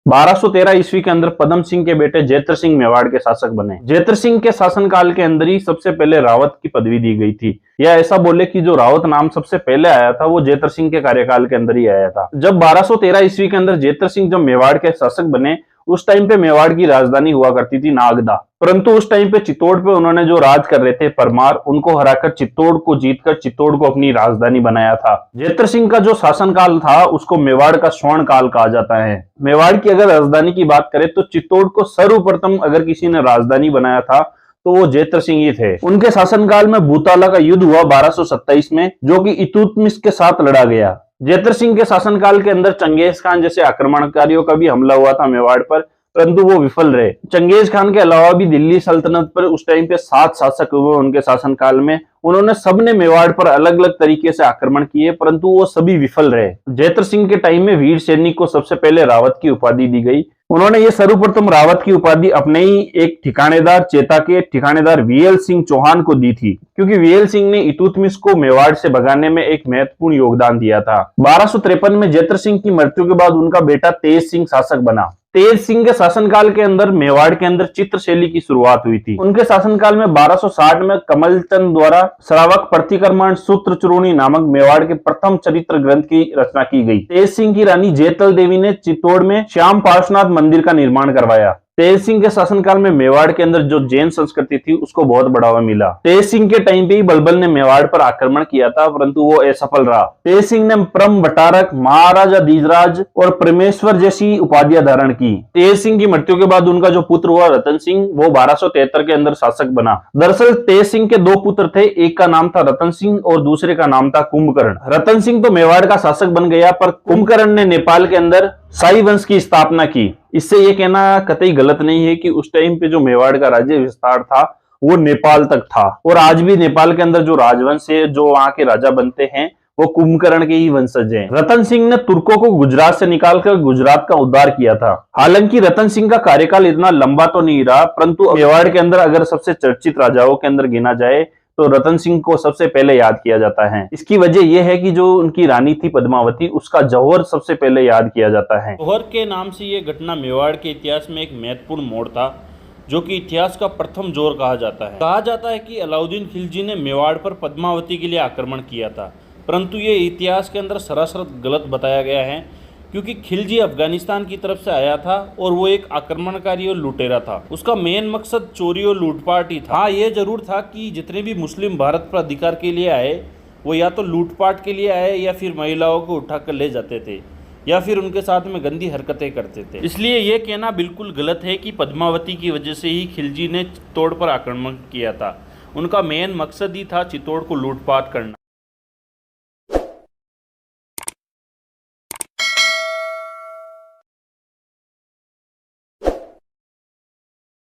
1213 ईस्वी के अंदर पद्म सिंह के बेटे जेत्र सिंह मेवाड़ के शासक बने। जेत्र सिंह के शासनकाल के अंदर ही सबसे पहले रावत की पदवी दी गई थी, या ऐसा बोले कि जो रावत नाम सबसे पहले आया था वो जेत्र सिंह के कार्यकाल के अंदर ही आया था। जब 1213 ईस्वी के अंदर जेत्र सिंह जब मेवाड़ के शासक बने, उस टाइम पे मेवाड़ की राजधानी हुआ करती थी नागदा। परंतु उस टाइम पे चित्तौड़ पे उन्होंने जो राज कर रहे थे परमार, उनको हराकर चित्तौड़ को जीतकर चित्तौड़ को अपनी राजधानी बनाया था। जेत्र सिंह का जो शासनकाल था उसको मेवाड़ का स्वर्ण काल कहा जाता है। मेवाड़ की अगर राजधानी की बात करें तो चित्तौड़ को सर्वप्रथम अगर किसी ने राजधानी बनाया था तो वो जेत्र सिंह ही थे। उनके शासनकाल में भूताला का युद्ध हुआ 1227 में, जो कि इल्तुतमिश के साथ लड़ा गया। जेत्र सिंह के शासनकाल के अंदर चंगेज खान जैसे आक्रमणकारियों का भी हमला हुआ था मेवाड़ पर, परंतु वो विफल रहे। चंगेज खान के अलावा भी दिल्ली सल्तनत पर उस टाइम पे 7 शासक हुए उनके शासनकाल में। उन्होंने सबने मेवाड़ पर अलग अलग तरीके से आक्रमण किए, परंतु वो सभी विफल रहे। जेत्र सिंह के टाइम में वीर सैनिक को सबसे पहले रावत की उपाधि दी गई। उन्होंने ये सर्वप्रथम रावत की उपाधि अपने ही एक ठिकानेदार चेता के ठिकानेदार वीएल सिंह चौहान को दी थी, क्योंकि वीएल सिंह ने इल्तुतमिश को मेवाड़ से भगाने में एक महत्वपूर्ण योगदान दिया था। 1253 में जेत्र सिंह की मृत्यु के बाद उनका बेटा तेज सिंह शासक बना। तेज सिंह के शासनकाल के अंदर मेवाड़ के अंदर चित्रशैली की शुरुआत हुई थी। उनके शासनकाल में 1260 में कमलचंद द्वारा श्रावक प्रतिक्रमण सूत्र चूर्णी नामक मेवाड़ के प्रथम चरित्र ग्रंथ की रचना की गई। तेज सिंह की रानी जेतल देवी ने चित्तौड़ में श्याम पार्श्वनाथ मंदिर का निर्माण करवाया। तेज सिंह के शासनकाल में मेवाड़ के अंदर जो जैन संस्कृति थी उसको बहुत बढ़ावा मिला। तेज सिंह के टाइम पे ही बलबल ने मेवाड़ पर आक्रमण किया था, परंतु वो असफल रहा। तेज सिंह ने परम भटारक, महाराजा धीजराज और परमेश्वर जैसी उपाधियां धारण की। तेज सिंह की मृत्यु के बाद उनका जो पुत्र हुआ रतन सिंह, वो 1273 के अंदर शासक बना। दरअसल तेज सिंह के 2 पुत्र थे, एक का नाम था रतन सिंह और दूसरे का नाम था कुंभकर्ण। रतन सिंह तो मेवाड़ का शासक बन गया, पर कुंभकर्ण ने नेपाल के अंदर शाही वंश की स्थापना की। इससे ये कहना कतई गलत नहीं है कि उस टाइम पे जो मेवाड़ का राज्य विस्तार था वो नेपाल तक था, और आज भी नेपाल के अंदर जो राजवंश है, जो वहां के राजा बनते हैं, वो कुंभकर्ण के ही वंशज हैं। रतन सिंह ने तुर्कों को गुजरात से निकालकर गुजरात का उद्धार किया था। हालांकि रतन सिंह का कार्यकाल इतना लंबा तो नहीं रहा, परंतु मेवाड़ के अंदर अगर सबसे चर्चित राजाओं के अंदर गिना जाए तो रतन सिंह को सबसे पहले याद किया जाता है। इसकी वजह यह है कि जो उनकी रानी थी पद्मावती, उसका जौहर सबसे पहले याद किया जाता है। जौहर के नाम से ये घटना मेवाड़ के इतिहास में एक महत्वपूर्ण मोड़ था, जो कि इतिहास का प्रथम जोर कहा जाता है। कहा जाता है कि अलाउद्दीन खिलजी ने मेवाड़ पर पद्मावती के लिए आक्रमण किया था, परंतु ये इतिहास के अंदर सरासर गलत बताया गया है, क्योंकि खिलजी अफगानिस्तान की तरफ से आया था और वो एक आक्रमणकारी और लुटेरा था। उसका मेन मकसद चोरी और लूटपाट ही था। हाँ, ये जरूर था कि जितने भी मुस्लिम भारत पर अधिकार के लिए आए, वो या तो लूटपाट के लिए आए या फिर महिलाओं को उठाकर ले जाते थे, या फिर उनके साथ में गंदी हरकतें करते थे। इसलिए ये कहना बिल्कुल गलत है कि पद्मावती की वजह से ही खिलजी ने चित्तौड़ पर आक्रमण किया था। उनका मेन मकसद ही था चित्तौड़ को लूटपाट करना।